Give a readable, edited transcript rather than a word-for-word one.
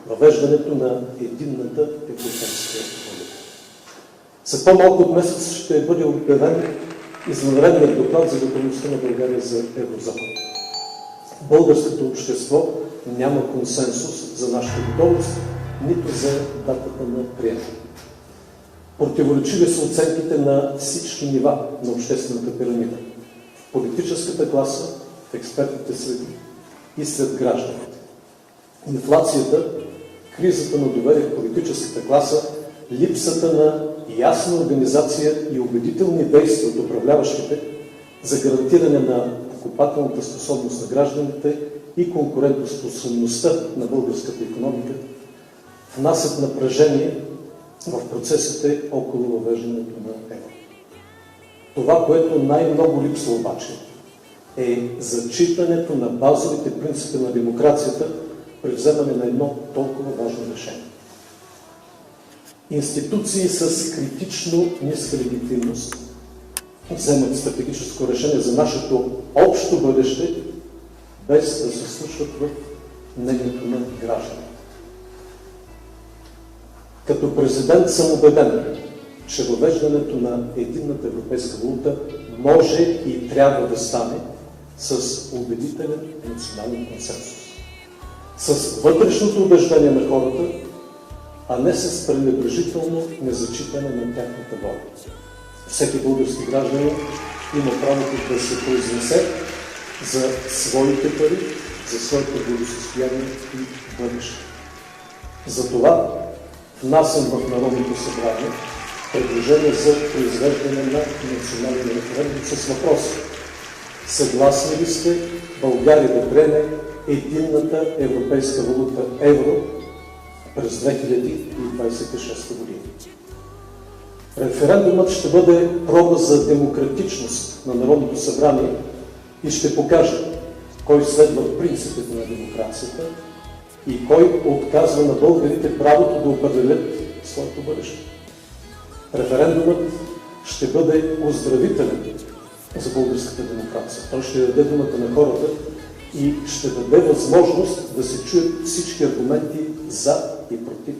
въвеждането на единната европейска валута. След по-малко от месец ще бъде обявен извънредният доклад за готовността на България за еврозона. Българското общество няма консенсус за нашата готовност, нито за датата на приемане. Противоречиви са оценките на всички нива на обществената пирамида. В политическата класа, в експертните среди и сред гражданите. Инфлацията, кризата на доверие в политическата класа, липсата на ясна организация и убедителни действия от управляващите за гарантиране на покупателната способност на гражданите и конкурентоспособността на българската икономика внасят напрежение в процесите около въвеждането на евро. Това, което най-много липсва обаче, е зачитането на базовите принципи на демокрацията при вземане на едно толкова важно решение. Институции с критично ниска легитимност вземат стратегическо решение за нашето общо бъдеще, без да се случват в мнението на гражданите. Като президент съм убеден, че въвеждането на единната европейска валута може и трябва да стане с убедителен национален консенсус. С вътрешното убеждение на хората, а не с пренебрежително незачитане на тяхната воля. Всеки български гражданин има правото да се произнесе за своите пари, за своето благосъстояние и бъдеще. Затова внасям в Народното събрание предложение за произвеждане на национален референдум с въпроса: съгласни ли сте България да приеме единната европейска валута евро през 2026 година? Референдумът ще бъде проба за демократичност на Народното събрание и ще покаже кой следва принципите на демокрацията и кой отказва на българите правото да определят своето бъдеще. Референдумът ще бъде оздравителен за българската демокрация. Той ще даде думата на хората и ще даде възможност да се чуят всички аргументи за и против